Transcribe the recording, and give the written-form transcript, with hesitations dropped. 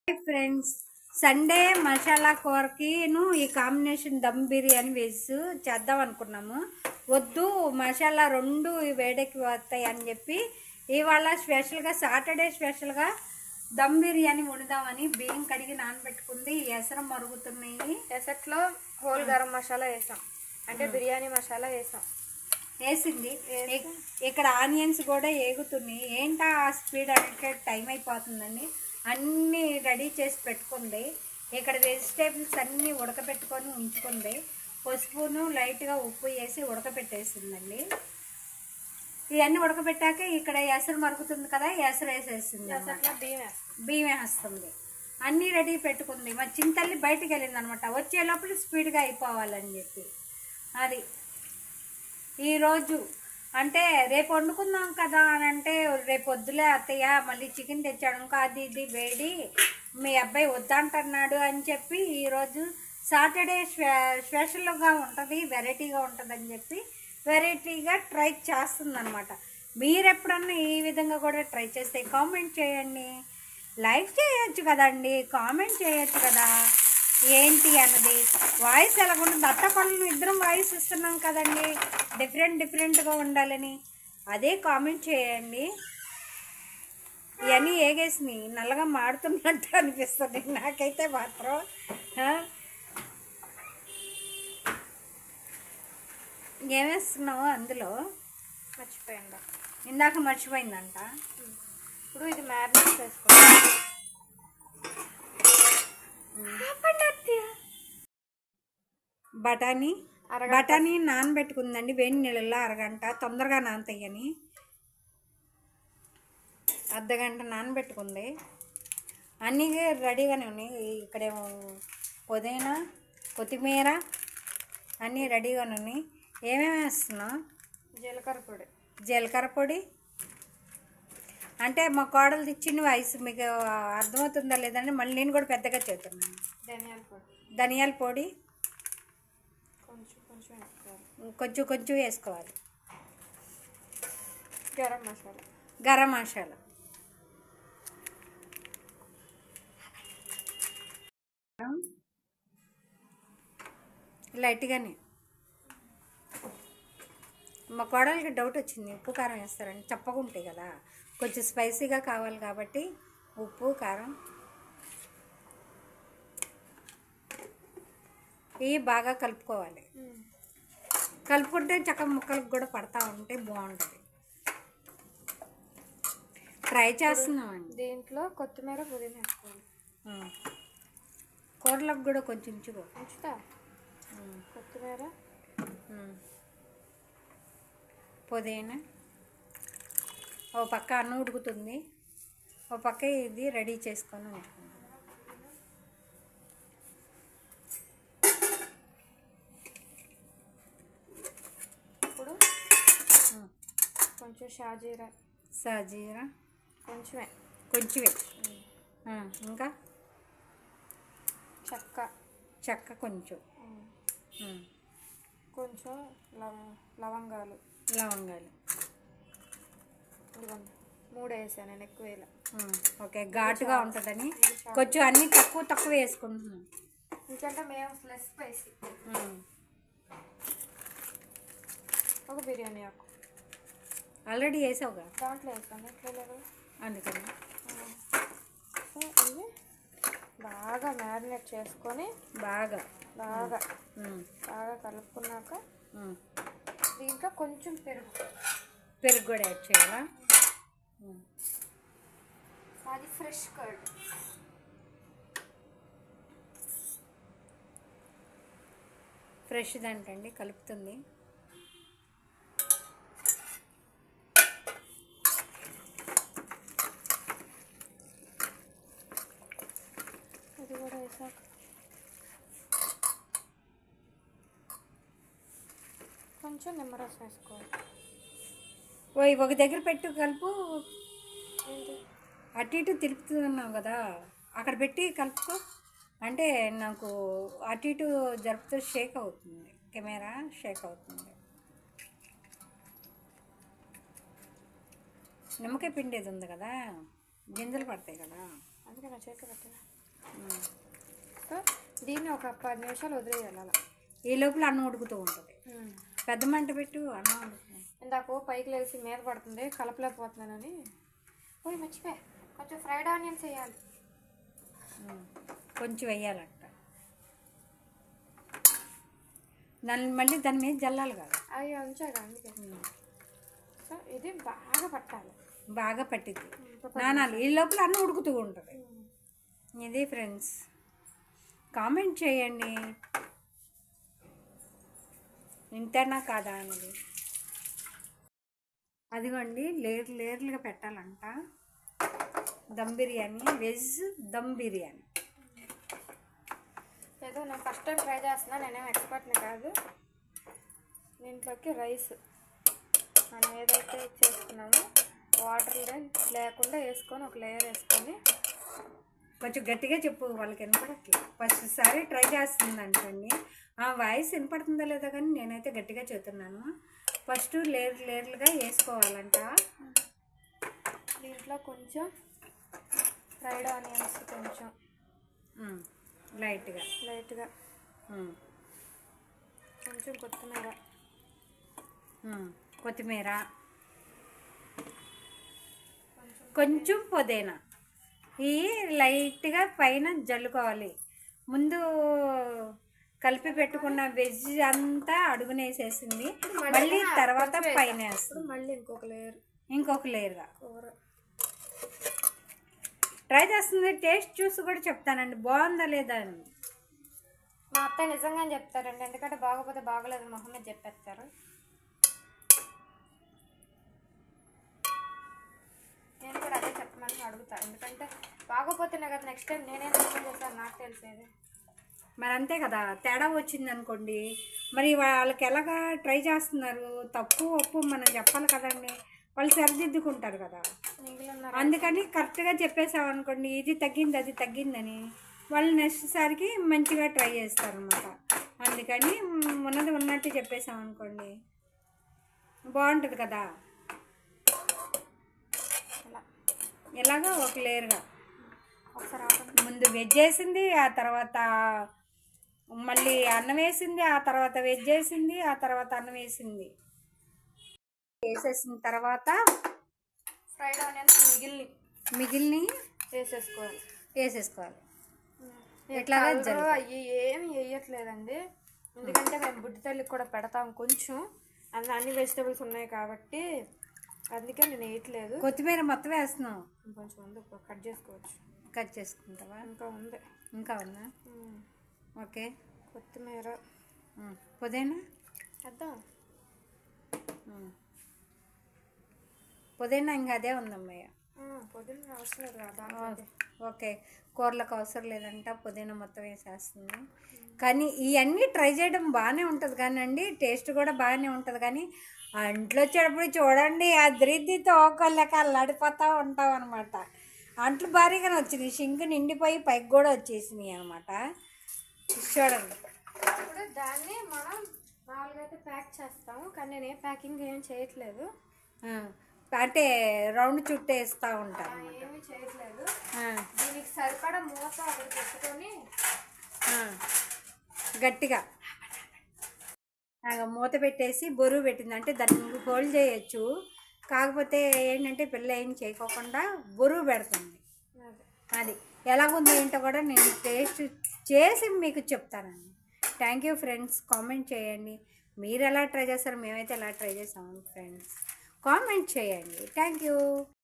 Hi friends, Sunday masala కూరకిను ఈ combination dum biryani వేసి చేద్దాం అనుకున్నాము. వద్దు, మసాలా రెండు వేడెక్కి వస్తాయి అని చెప్పి ఇవాళ స్పెషల్గా సాటర్డే స్పెషల్గా దమ్ బిర్యానీ వండుదామని బియ్యం కడిగి నానబెట్టుకుంది. ఎసరు మరుగుతున్నాయి. ఎసట్లో హోల్ గరం మసాలా వేసాం, అంటే బిర్యానీ మసాలా వేసింది. ఇక్కడ ఆనియన్స్ కూడా ఏగుతున్నాయి. ఏంటా ఆ స్పీడ్ అంటే టైం అయిపోతుందండి. అన్నీ రెడీ చేసి పెట్టుకుంది. ఇక్కడ వెజిటేబుల్స్ అన్నీ ఉడకబెట్టుకొని ఉంచుకుంది. పసుపును లైట్గా ఉప్పు వేసి ఉడకబెట్టేసిందండి. ఇవన్నీ ఉడకబెట్టాక ఇక్కడ ఎసరు మరుగుతుంది కదా, ఎసరు వేసేసింది. బియ్యం వేస్తుంది. అన్నీ రెడీ పెట్టుకుంది. మా చింతల్లి బయటికి వెళ్ళింది అనమాట. వచ్చే లోపల స్పీడ్గా అయిపోవాలని చెప్పి. అది ఈరోజు అంటే రేపు వండుకుందాం కదా అని అంటే, రేపు వద్దులే అత్తయ్య, మళ్ళీ చికెన్ తెచ్చాడు, ఇంకా అది ఇది వేడి, మీ అబ్బాయి వద్దంటున్నాడు అని చెప్పి ఈరోజు సాటర్డే స్పెషల్గా ఉంటుంది, వెరైటీగా ఉంటుందని చెప్పి వెరైటీగా ట్రై చేస్తుంది అనమాట. మీరు ఎప్పుడన్నా ఈ విధంగా కూడా ట్రై చేస్తే కామెంట్ చేయండి. లైక్ చేయొచ్చు కదండి, కామెంట్ చేయొచ్చు కదా ఏంటి అన్నది. వాయిస్ ఎలాగుంటుంది, అత్తకొడలు ఇద్దరం వాయిస్ ఇస్తున్నాం కదండి, డిఫరెంట్గా ఉండాలని. అదే కామెంట్ చేయండి. ఇవన్నీ ఏగేసినాయి, నల్లగా మాడుతున్నట్టు అనిపిస్తుంది నాకైతే మాత్రం. ఏమేస్తున్నావు అందులో? మర్చిపోయిందా? ఇందాక మర్చిపోయిందంట. ఇప్పుడు ఇది మ్యారినేట్ చేసుకోవాలి. బఠానీ నానబెట్టుకుందండి వేడి నీళ్ళల్లో అరగంట. తొందరగా నానతాయని అర్ధగంట నానబెట్టుకుంది. అన్నీ రెడీగానే ఉన్నాయి. ఇక్కడేమో పుదీనా, కొత్తిమీర అన్నీ రెడీగానే ఉన్నాయి. ఏమేమి వేస్తున్నావు? జీలకర్ర పొడి అంటే మా కోడలు తెచ్చిన వాయిస్ మీకు అర్థమవుతుందా లేదంటే మళ్ళీ నేను కూడా పెద్దగా చేస్తున్నాను. ధనియాల పొడి కొంచెం వేసుకోవాలి. గరం మసాలా లైట్గానే. మా కోడలికి డౌట్ వచ్చింది, ఉప్పు కారం వేస్తారని. చప్పకుంటాయి కదా, కొంచెం స్పైసీగా కావాలి కాబట్టి ఉప్పు కారం ఇవి బాగా కలుపుకోవాలి. కలుపుకుంటే చక్కగా ముక్కలకు కూడా పడతా ఉంటే బాగుంటుంది. ట్రై చేస్తున్నామండి. దీంట్లో కొత్తిమీర, పుదీనా వేసుకోవాలి. కూరలకు కూడా కొంచెం ఉంచుతా. కొత్తిమీర, పుదీనా. ఓ పక్క అన్నం ఉడుకుతుంది, ఓ పక్క ఇది రెడీ చేసుకొని ఉంచుకుంటాం. ఇప్పుడు కొంచెం షాజీరా కొంచెమే. ఇంకా చెక్క కొంచెం లవంగాలు 3 వేసాను, నేను ఎక్కువ వేయాలి. ఓకే, ఘాటుగా ఉంటుందని కొంచెం అన్నీ తక్కువ వేసుకుంటున్నాం. ఎందుకంటే మేము లెస్ స్పైసీ. ఒక బిర్యానీ ఆకు ఆల్రెడీ వేసావుగా, దాంట్లో వేస్తాను, ఎట్లా లేదు అందుకని. ఇవి బాగా మ్యారినేట్ చేసుకొని బాగా కలుపుకున్నాక దీంట్లో కొంచెం పెరుగు కూడా యాడ్ చేయాలా? అది ఫ్రెష్ కర్డ్. ఫ్రెష్ దాంటండి కలుపుతుంది. అది కూడా వేసాక కొంచెం నిమ్మరసం వేసుకోవాలి. ఒక దగ్గర పెట్టు, కలుపు. అటు ఇటు తిరుపుతున్నావు కదా, అక్కడ పెట్టి కలుపుకో. అంటే నాకు అటు ఇటు జరుపుతూ షేక్ అవుతుంది, కెమెరా షేక్ అవుతుంది. నిమ్మకాయ పిండేది ఉంది కదా, గింజలు పడతాయి కదా. అందుకే నా చేతిలో పెట్టాను. సో దీన్ని ఒక 10 నిమిషాలు వదిలేయాలి అలా. ఈ లోపల అన్నం ఉడుకుతూ ఉంటుంది. పెద్ద మంట పెట్టు, అన్నం ఉడుకుతుంది. ఇందాక పైకి లేచి మీద పడుతుంది, కలపలేకపోతున్నానని. పోయి మర్చిపోయా, కొంచెం ఫ్రైడ్ ఆనియన్స్ వేయాలి. కొంచెం వేయాలంట. మళ్ళీ దాని మీద జల్లాలి కదా. అవి ఉంచాగా అందుకే. సో ఇది బాగా పట్టాలి, బాగా పట్టిద్ది నానాలి. ఈ లోపల అన్నం ఉడుకుతూ ఉంటుంది. ఇది ఫ్రెండ్స్, కామెంట్ చేయండి ఇంతేనా కాదా అనేది. అదిగోండి లేయర్లుగా పెట్టాలంట. దమ్ బిర్యానీ, వెజ్ దమ్ బిర్యానీ. ఏదో నేను ఫస్ట్ టైం ట్రై చేస్తున్నా, నేనేం ఎక్స్పర్ట్ని కాదు. దీంట్లోకి రైస్ మనం ఏదైతే చేసుకున్నామో వాటర్ లేకుండా వేసుకొని ఒక లేయర్ వేసుకొని. కొంచెం గట్టిగా చెప్పు, వాళ్ళకి వినపడట్లేదు. ఫస్ట్ సారి ట్రై చేస్తుందంటండి. ఆ వాయిస్ వినపడుతుందో లేదో కానీ నేనైతే గట్టిగా చెబుతున్నాను. ఫస్ట్ లేయర్లుగా వేసుకోవాలంట. దీంట్లో కొంచెం ఫ్రైడ్ ఆనియన్స్, కొంచెం లైట్గా కొంచెం కొత్తిమీర, కొంచెం పుదీనా ఇవి లైట్గా పైన జల్లుకోవాలి. ముందు కలిపి పెట్టుకున్న వెజ్ అంతా అడుగునేసేసింది, మళ్ళీ తర్వాత పైన వేస్తుంది. మళ్ళీ ఇంకొక లేయర్గా ట్రై చేస్తుంది. టేస్ట్ చూసి కూడా చెప్తానండి బాగుందా లేదా అని. మా అత్తయ్య నిజంగానే చెప్తారండి, ఎందుకంటే బాగోపోతే బాగోలేదు మొహం మీద చెప్పేస్తారు. నేను కూడా అదే చెప్పమని అడుగుతాను, ఎందుకంటే బాగోపోతేనే కదా నెక్స్ట్ టైం నేనే చేస్తాను నాకు తెలిసేది. మరి అంతే కదా, తేడా వచ్చింది అనుకోండి మరి వాళ్ళకి ఎలాగా ట్రై చేస్తున్నారు, తప్పు ఒప్పు మనం చెప్పాలి కదండి. వాళ్ళు సరిదిద్దుకుంటారు కదా. అందుకని కరెక్ట్గా చెప్పేసామనుకోండి, ఇది తగ్గింది అది తగ్గిందని, వాళ్ళు నెక్స్ట్ సారికి మంచిగా ట్రై చేస్తారనమాట. అందుకని ఉన్నది ఉన్నట్టు చెప్పేసామనుకోండి బాగుంటుంది కదా. ఇలాగా ఒక లేయర్గా ముందు వెజ్ వేసింది, ఆ తర్వాత మళ్ళీ అన్నం వేసింది, ఆ తర్వాత వెజ్ వేసింది, ఆ తర్వాత అన్నం వేసింది. వేసేసిన తర్వాత ఫ్రైడ్ ఆనియన్స్ మిగిలిని వేసేసుకోవాలి. ఎట్లాగా అవి ఏమి వేయట్లేదండి, ఎందుకంటే మేము బుడ్డి తల్లికి కూడా పెడతాం కొంచెం, అన్ని వెజిటేబుల్స్ ఉన్నాయి కాబట్టి అందుకే నేను వేయట్లేదు. కొత్తిమీర మొత్తం వేస్తున్నాం, కొంచెం ఉంది, కట్ చేసుకోవచ్చు. కట్ చేసుకుంటావా? ఇంకా ఉందా? ఓకే. కొత్తిమీర, పుదీనా వేద్దాం. పుదీనా ఇంకా అదే ఉందమ్మయ్య. పుదీనా అవసరం లేదు కదా. ఓకే, కూరలకు అవసరం లేదంట, పుదీనా మొత్తం వేసేస్తుంది. కానీ ఇవన్నీ ట్రై చేయడం బాగానే ఉంటుంది కానీ అండి, టేస్ట్ కూడా బాగానే ఉంటుంది. కానీ అంట్లో వచ్చేటప్పుడు చూడండి అద్రిద్దితో ఒకళ్ళకి అల్లాడిపోతూ ఉంటాం అనమాట. అంట్లు భారీగానే వచ్చింది, షింక్ నిండిపోయి పైకి కూడా వచ్చేసినాయి అనమాట. చూడండి, ఇప్పుడు దాన్ని మనం మామూలుగా అయితే ప్యాక్ చేస్తాము, కానీ నేను ఏ ప్యాకింగ్ ఏం చేయట్లేదు. అంటే రౌండ్ చుట్టూ వేస్తూ ఉంటాను, ఏమీ చేయట్లేదు. దీనికి సరిపడా మూత ఒకటి పెట్టుకొని గట్టిగా మూత పెట్టేసి బరువు పెట్టింది అంటే దాన్ని హోల్డ్ చేయొచ్చు. కాకపోతే ఏంటంటే పిల్ల ఏం చేయకోకుండా బరువు పెడుతుంది. అది ఎలాగుందో ఏంటో కూడా నేను టేస్ట్ చేసి మీకు చెప్తానండి. థ్యాంక్ యూ ఫ్రెండ్స్, కామెంట్ చేయండి మీరు ఎలా ట్రై చేస్తారో, మేమైతే ఎలా ట్రై చేస్తాము ఫ్రెండ్స్. కామెంట్ చేయండి. Thank you.